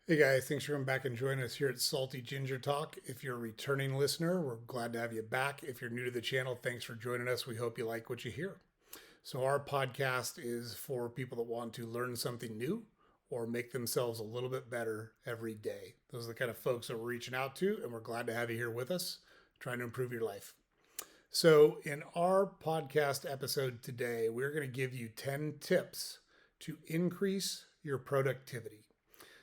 Hey guys, thanks for coming back and joining us here at Salty Ginger Talk. If you're a returning listener, we're glad to have you back. If you're new to the channel, thanks for joining us. We hope you like what you hear. So, our podcast is for people that want to learn something new or make themselves a little bit better every day. Those are the kind of folks that we're reaching out to, and we're glad to have you here with us, trying to improve your life. So, in our podcast episode today, we're going to give you 10 tips to increase your productivity.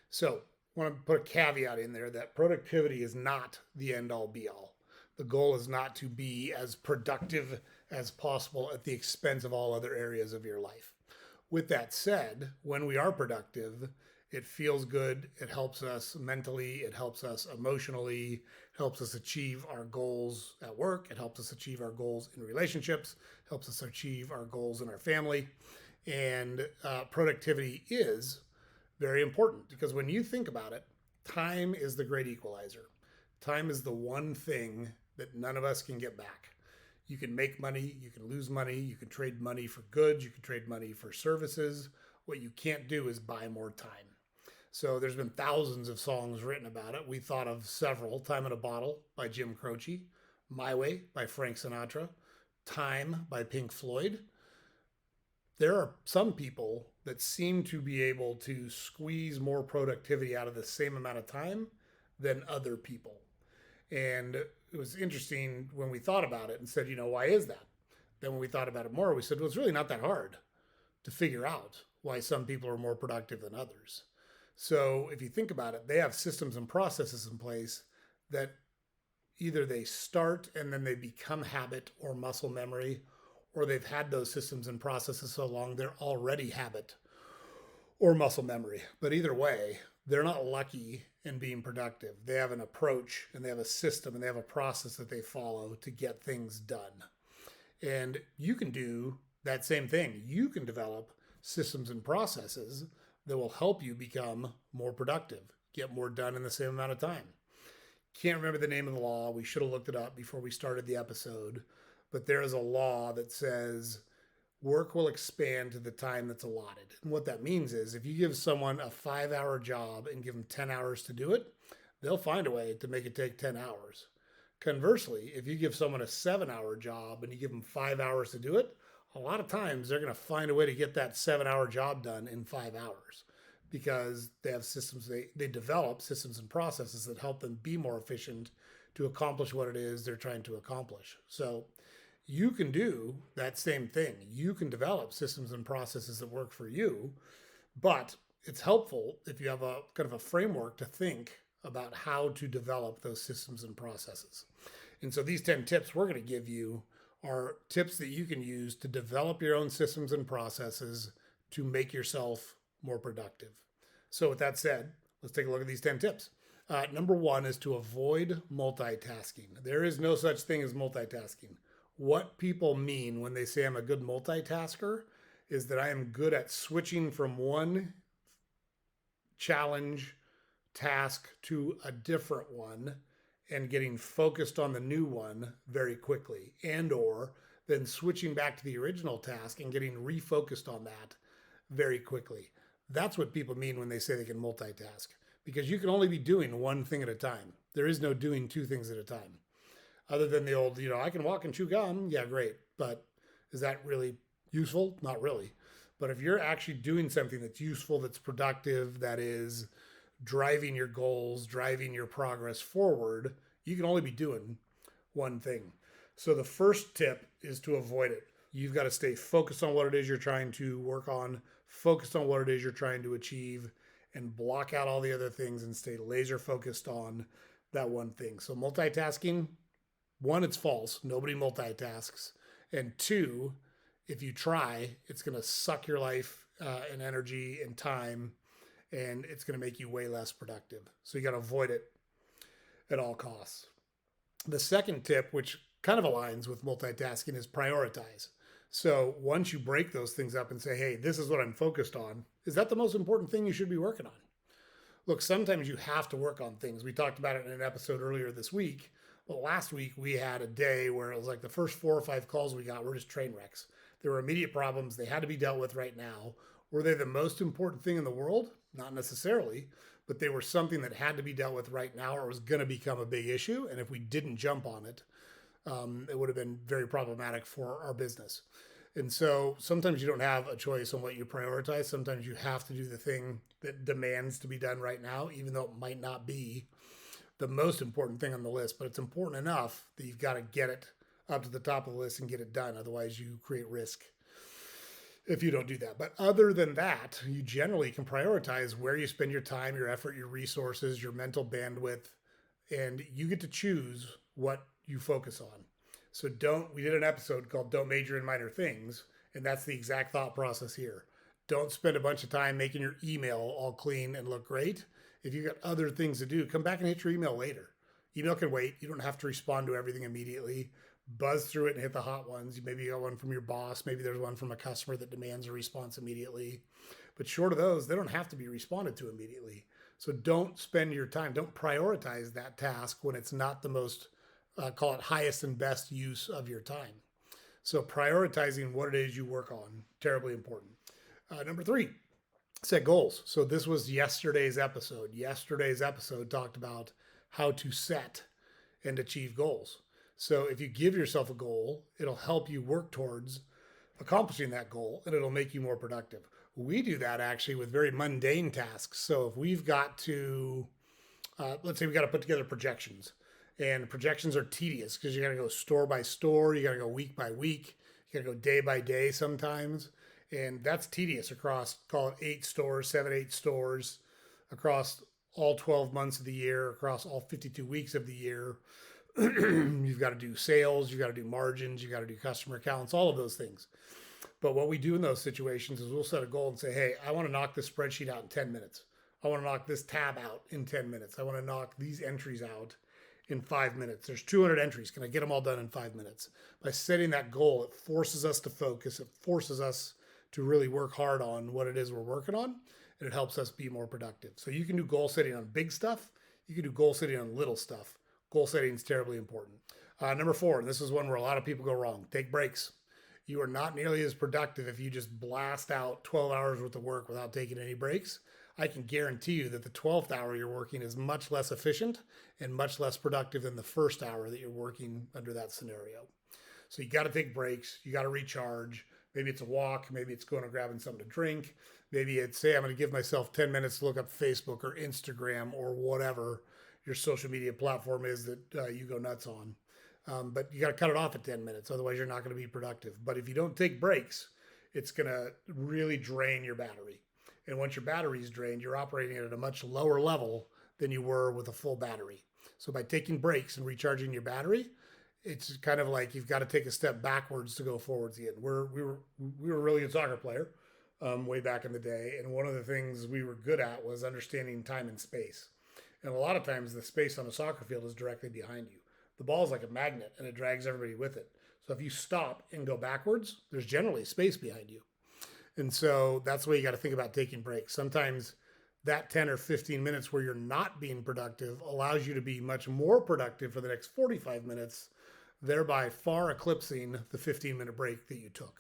So, I want to put a caveat in there that productivity is not the end all be all. The goal is not to be as productive as possible at the expense of all other areas of your life. With that said, when we are productive, it feels good. It helps us mentally. It helps us emotionally. It helps us achieve our goals at work. It helps us achieve our goals in relationships. It helps us achieve our goals in our family. And productivity is very important because when you think about it, time is the great equalizer. Time is the one thing that none of us can get back. You can make money, you can lose money, you can trade money for goods, you can trade money for services. What you can't do is buy more time. So there's been thousands of songs written about it. We thought of several: Time in a Bottle by Jim Croce, My Way by Frank Sinatra, Time by Pink Floyd. There are some people that seem to be able to squeeze more productivity out of the same amount of time than other people. And it was interesting when we thought about it and said, why is that? Then when we thought about it more, we said, well, it's really not that hard to figure out why some people are more productive than others. So if you think about it, they have systems and processes in place that either they start and then they become habit or muscle memory, or they've had those systems and processes so long they're already habit or muscle memory. But either way, they're not lucky in being productive. They have an approach and they have a system and they have a process that they follow to get things done. And you can do that same thing. You can develop systems and processes that will help you become more productive, get more done in the same amount of time. Can't remember the name of the law. We should have looked it up before we started the episode. But there is a law that says work will expand to the time that's allotted. And what that means is if you give someone a 5-hour job and give them 10 hours to do it, they'll find a way to make it take 10 hours. Conversely, if you give someone a 7-hour job and you give them 5 hours to do it, a lot of times they're going to find a way to get that 7-hour job done in 5 hours because they have systems, they develop systems and processes that help them be more efficient to accomplish what it is they're trying to accomplish. So you can do that same thing. You can develop systems and processes that work for you, but it's helpful if you have a kind of a framework to think about how to develop those systems and processes. And so these 10 tips we're going to give you are tips that you can use to develop your own systems and processes to make yourself more productive. So with that said, let's take a look at these 10 tips. Number one is to avoid multitasking. There is no such thing as multitasking. What people mean when they say I'm a good multitasker is that I am good at switching from one challenge task to a different one and getting focused on the new one very quickly, and or then switching back to the original task and getting refocused on that very quickly. That's what people mean when they say they can multitask, because you can only be doing one thing at a time. There is no doing two things at a time. Other than the old, I can walk and chew gum. Yeah, great. But is that really useful? Not really. But if you're actually doing something that's useful, that's productive, that is driving your goals, driving your progress forward, you can only be doing one thing. So the first tip is to avoid it. You've got to stay focused on what it is you're trying to work on, focused on what it is you're trying to achieve, and block out all the other things and stay laser focused on that one thing. So multitasking, one, it's false. Nobody multitasks. And two, if you try, it's going to suck your life and energy and time, and it's going to make you way less productive. So you got to avoid it at all costs. The second tip, which kind of aligns with multitasking, is prioritize. So once you break those things up and say, hey, this is what I'm focused on, is that the most important thing you should be working on? Look, sometimes you have to work on things. We talked about it in an episode earlier this week. Well, last week we had a day where it was like the first 4 or 5 calls we got were just train wrecks. There were immediate problems. They had to be dealt with right now. Were they the most important thing in the world? Not necessarily, but they were something that had to be dealt with right now or was going to become a big issue. And if we didn't jump on it, it would have been very problematic for our business. And so sometimes you don't have a choice on what you prioritize. Sometimes you have to do the thing that demands to be done right now, even though it might not be the most important thing on the list, but it's important enough that you've got to get it up to the top of the list and get it done. Otherwise, you create risk if you don't do that. But other than that, you generally can prioritize where you spend your time, your effort, your resources, your mental bandwidth, and you get to choose what you focus on. So we did an episode called Don't Major in Minor Things, and that's the exact thought process here. Don't spend a bunch of time making your email all clean and look great. If you've got other things to do, come back and hit your email later. Email can wait. You don't have to respond to everything immediately. Buzz through it and hit the hot ones. Maybe you got one from your boss. Maybe there's one from a customer that demands a response immediately. But short of those, they don't have to be responded to immediately. So don't spend your time, don't prioritize that task when it's not the most, call it highest and best use of your time. So prioritizing what it is you work on, terribly important. Number 3, set goals. So this was yesterday's episode. Yesterday's episode talked about how to set and achieve goals. So if you give yourself a goal, it'll help you work towards accomplishing that goal and it'll make you more productive. We do that actually with very mundane tasks. So if we've got to, let's say we got to put together projections, and projections are tedious because you got to go store by store, you got to go week by week, you got to go day by day sometimes. And that's tedious across, call it 8 stores, 7, 8 stores, across all 12 months of the year, across all 52 weeks of the year. You've got to do sales, you've got to do margins, you've got to do customer accounts, all of those things. But what we do in those situations is we'll set a goal and say, hey, I want to knock this spreadsheet out in 10 minutes. I want to knock this tab out in 10 minutes. I want to knock these entries out in 5 minutes. There's 200 entries. Can I get them all done in 5 minutes? By setting that goal, it forces us to focus. It forces us to really work hard on what it is we're working on, and it helps us be more productive. So you can do goal setting on big stuff. You can do goal setting on little stuff. Goal setting is terribly important. Number 4, and this is one where a lot of people go wrong, take breaks. You are not nearly as productive if you just blast out 12 hours worth of work without taking any breaks. I can guarantee you that the 12th hour you're working is much less efficient and much less productive than the first hour that you're working under that scenario. So you got to take breaks. You got to recharge. Maybe it's a walk. Maybe it's going and grabbing something to drink. Maybe it's, say, I'm going to give myself 10 minutes to look up Facebook or Instagram or whatever your social media platform is that you go nuts on. But you got to cut it off at 10 minutes. Otherwise, you're not going to be productive. But if you don't take breaks, it's going to really drain your battery. And once your battery is drained, you're operating at a much lower level than you were with a full battery. So by taking breaks and recharging your battery, it's kind of like you've got to take a step backwards to go forwards again. We were a really good soccer player way back in the day. And one of the things we were good at was understanding time and space. And a lot of times the space on a soccer field is directly behind you. The ball is like a magnet and it drags everybody with it. So if you stop and go backwards, there's generally space behind you. And so that's the way you got to think about taking breaks. Sometimes that 10 or 15 minutes where you're not being productive allows you to be much more productive for the next 45 minutes, thereby far eclipsing the 15-minute break that you took.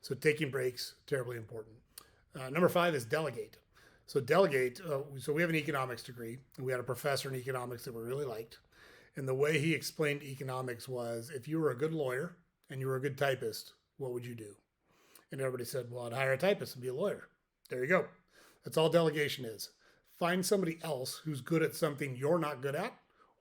So taking breaks, terribly important. Number 5 is delegate. So delegate, so we have an economics degree, and we had a professor in economics that we really liked. And the way he explained economics was, if you were a good lawyer and you were a good typist, what would you do? And everybody said, well, I'd hire a typist and be a lawyer. There you go. That's all delegation is. Find somebody else who's good at something you're not good at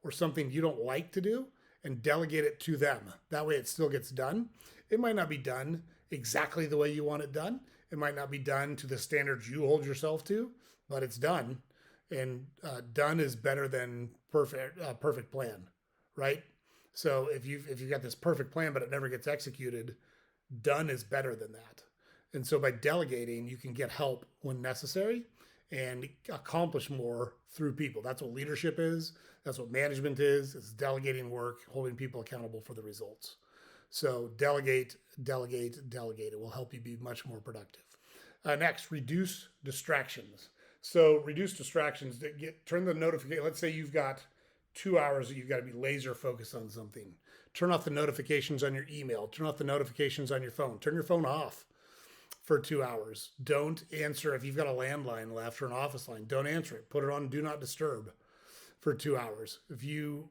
or something you don't like to do and delegate it to them. That way it still gets done. It might not be done exactly the way you want it done. It might not be done to the standards you hold yourself to, but it's done. And done is better than perfect plan, right? So if you've got this perfect plan, but it never gets executed, done is better than that. And so by delegating, you can get help when necessary and accomplish more through people. That's what leadership is. That's what management is. It's delegating work, holding people accountable for the results. So delegate, delegate, delegate. It will help you be much more productive. Next, reduce distractions. So reduce distractions. Turn the notification. Let's say you've got 2 hours that you've got to be laser focused on something. Turn off the notifications on your email. Turn off the notifications on your phone. Turn your phone off. for 2 hours. Don't answer if you've got a landline left or an office line. Don't answer it. Put it on do not disturb for 2 hours. If you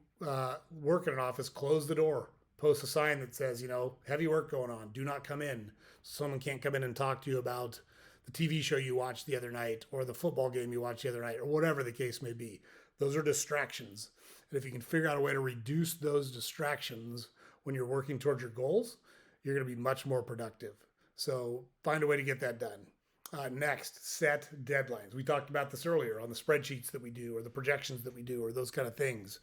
work in an office, close the door. Post a sign that says, heavy work going on. Do not come in. Someone can't come in and talk to you about the TV show you watched the other night or the football game you watched the other night or whatever the case may be. Those are distractions. And if you can figure out a way to reduce those distractions when you're working towards your goals, you're going to be much more productive. So find a way to get that done. Next, set deadlines. We talked about this earlier on the spreadsheets that we do or the projections that we do or those kind of things.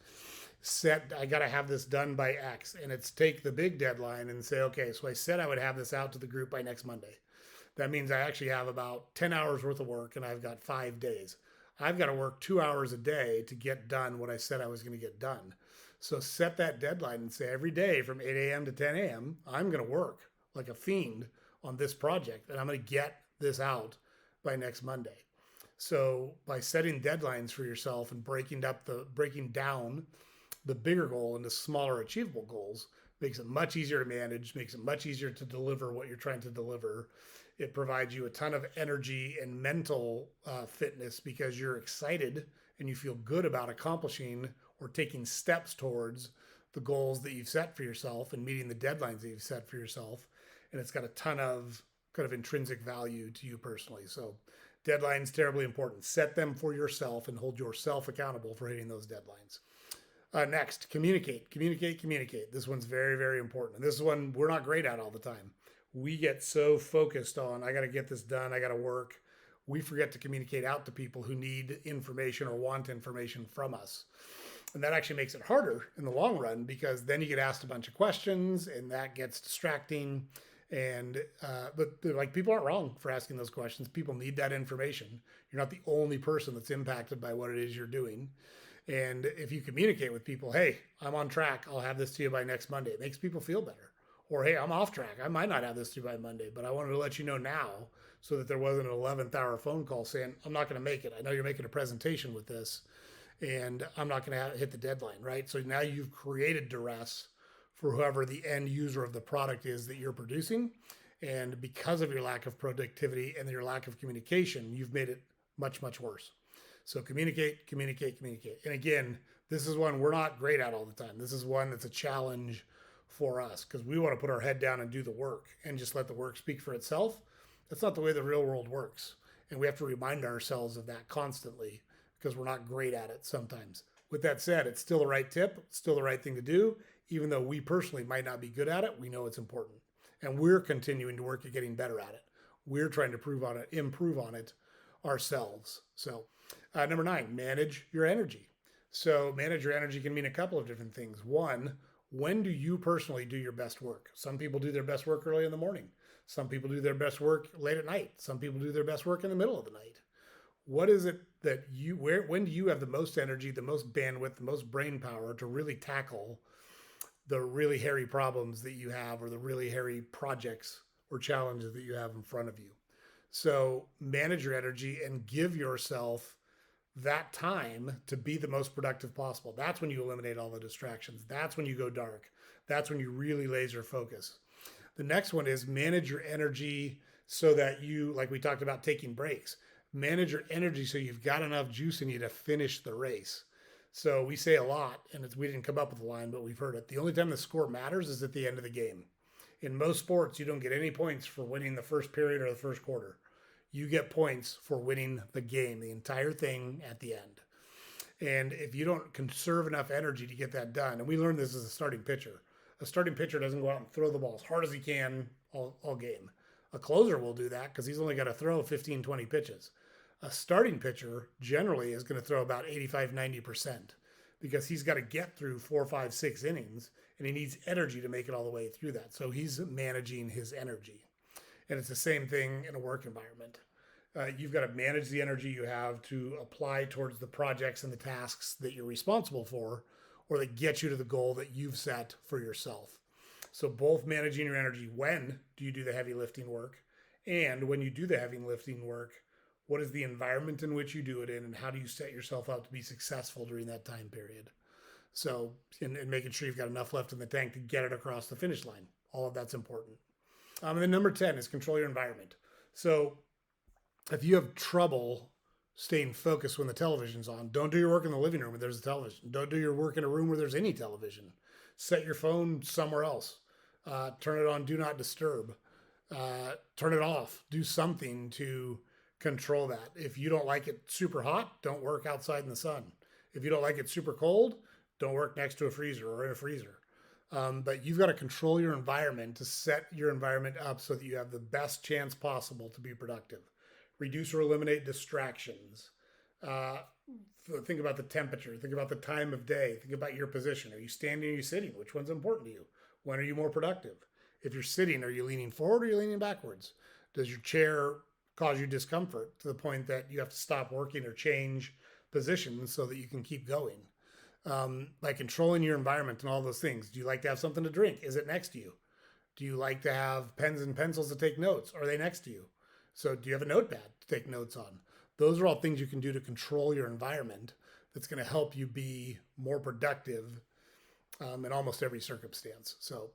I got to have this done by X. And it's take the big deadline and say, okay, so I said I would have this out to the group by next Monday. That means I actually have about 10 hours worth of work and I've got 5 days. I've got to work 2 hours a day to get done what I said I was going to get done. So set that deadline and say every day from 8 a.m. to 10 a.m., I'm going to work like a fiend on this project and I'm going to get this out by next Monday. So by setting deadlines for yourself and breaking down the bigger goal into smaller achievable goals makes it much easier to manage, makes it much easier to deliver what you're trying to deliver. It provides you a ton of energy and mental fitness because you're excited and you feel good about accomplishing or taking steps towards the goals that you've set for yourself and meeting the deadlines that you've set for yourself. And it's got a ton of kind of intrinsic value to you personally. So deadlines, terribly important. Set them for yourself and hold yourself accountable for hitting those deadlines. Next, communicate. This one's very, very important. And this is one we're not great at all the time. We get so focused on, I got to get this done, I got to work. We forget to communicate out to people who need information or want information from us. And that actually makes it harder in the long run because then you get asked a bunch of questions and that gets distracting. And but people aren't wrong for asking those questions. People need that information. You're not the only person that's impacted by what it is you're doing. And if you communicate with people, hey, I'm on track, I'll have this to you by next Monday, it makes people feel better. Or, hey, I'm off track, I might not have this to you by Monday, but I wanted to let you know now so that there wasn't an 11th hour phone call saying, I'm not going to make it. I know you're making a presentation with this and I'm not going to hit the deadline, right? So now you've created duress for whoever the end user of the product is that you're producing. And because of your lack of productivity and your lack of communication, you've made it much, much worse. So communicate. And again, this is one we're not great at all the time. This is one that's a challenge for us because we want to put our head down and do the work and just let the work speak for itself. That's not the way the real world works. And we have to remind ourselves of that constantly because we're not great at it sometimes. With that said, it's still the right tip, it's still the right thing to do. Even though we personally might not be good at it, we know it's important. And we're continuing to work at getting better at it. We're trying to improve on it ourselves. So number 9, manage your energy. So manage your energy can mean a couple of different things. One, when do you personally do your best work? Some people do their best work early in the morning. Some people do their best work late at night. Some people do their best work in the middle of the night. What is it that when do you have the most energy, the most bandwidth, the most brain power to really tackle the really hairy problems that you have or the really hairy projects or challenges that you have in front of you? So manage your energy and give yourself that time to be the most productive possible. That's when you eliminate all the distractions. That's when you go dark. That's when you really laser focus. The next one is manage your energy so that you, like we talked about taking breaks, manage your energy so you've got enough juice in you to finish the race. So we say a lot, and we didn't come up with the line, but we've heard it. The only time the score matters is at the end of the game. In most sports, you don't get any points for winning the first period or the first quarter. You get points for winning the game, the entire thing at the end. And if you don't conserve enough energy to get that done, and we learned this as a starting pitcher doesn't go out and throw the ball as hard as he can all game. A closer will do that because he's only got to throw 15, 20 pitches. A starting pitcher generally is going to throw about 85, 90% because he's got to get through 4, 5, 6 innings and he needs energy to make it all the way through that. So he's managing his energy. And it's the same thing in a work environment. You've got to manage the energy you have to apply towards the projects and the tasks that you're responsible for or that get you to the goal that you've set for yourself. So both managing your energy, when do you do the heavy lifting work? And when you do the heavy lifting work, what is the environment in which you do it in and how do you set yourself up to be successful during that time period? So, and making sure you've got enough left in the tank to get it across the finish line. All of that's important. And then number 10 is control your environment. So if you have trouble staying focused when the television's on, don't do your work in the living room where there's a television. Don't do your work in a room where there's any television. Set your phone somewhere else. Turn it on do not disturb. Turn it off. Do something to control that. If you don't like it super hot, don't work outside in the sun. If you don't like it super cold, don't work next to a freezer or in a freezer. But you've got to control your environment to set your environment up so that you have the best chance possible to be productive. Reduce or eliminate distractions. Uh, think about the temperature. Think about the time of day. Think about your position. Are you standing? Are you sitting? Which one's important to you? When are you more productive? If you're sitting, are you leaning forward or are you leaning backwards? Does your chair cause you discomfort to the point that you have to stop working or change positions so that you can keep going? By controlling your environment and all those things. Do you like to have something to drink? Is it next to you? Do you like to have pens and pencils to take notes? Are they next to you? So, do you have a notepad to take notes on? Those are all things you can do to control your environment that's going to help you be more productive in almost every circumstance. So,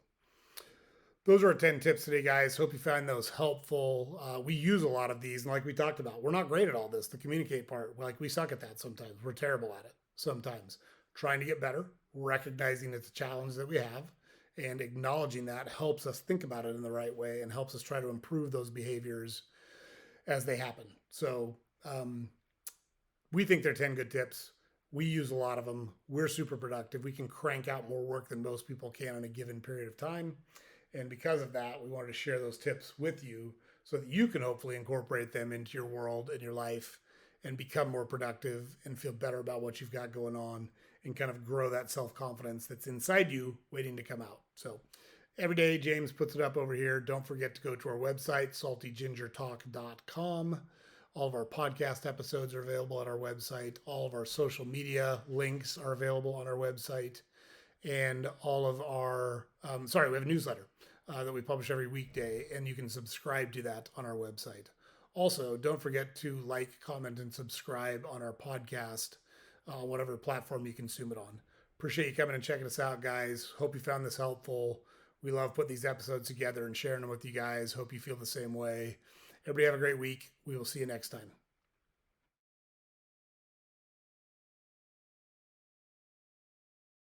those are our 10 tips today, guys. Hope you find those helpful. We use a lot of these, and like we talked about, we're not great at all this, the communicate part. Like, we suck at that sometimes. We're terrible at it sometimes. Trying to get better, recognizing it's a challenge that we have, and acknowledging that helps us think about it in the right way and helps us try to improve those behaviors as they happen. So we think they're 10 good tips. We use a lot of them. We're super productive. We can crank out more work than most people can in a given period of time. And because of that, we wanted to share those tips with you so that you can hopefully incorporate them into your world and your life and become more productive and feel better about what you've got going on and kind of grow that self-confidence that's inside you waiting to come out. So every day, James puts it up over here. Don't forget to go to our website, saltygingertalk.com. All of our podcast episodes are available at our website. All of our social media links are available on our website. And all of our, we have a newsletter that we publish every weekday, and you can subscribe to that on our website. Also, don't forget to like, comment, and subscribe on our podcast, whatever platform you consume it on. Appreciate you coming and checking us out, guys. Hope you found this helpful. We love putting these episodes together and sharing them with you guys. Hope you feel the same way. Everybody have a great week. We will see you next time.